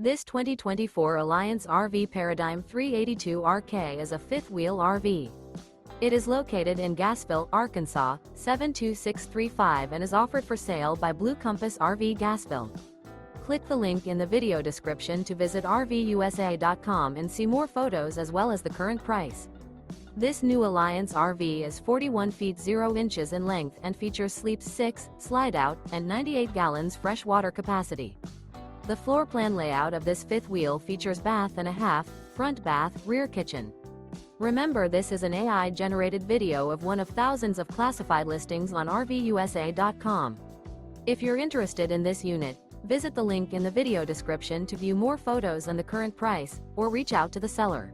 This 2024 Alliance RV Paradigm 382RK is a fifth-wheel RV. It is located in Gassville, Arkansas, 72635 and is offered for sale by Blue Compass RV Gassville. Click the link in the video description to visit RVUSA.com and see more photos as well as the current price. This new Alliance RV is 41 feet 0 inches in length and features sleep 6, slide-out, and 98 gallons fresh water capacity. The floor plan layout of this fifth wheel features bath and a half, front bath, rear kitchen. Remember, this is an AI-generated video of one of thousands of classified listings on RVUSA.com. If you're interested in this unit, visit the link in the video description to view more photos and the current price, or reach out to the seller.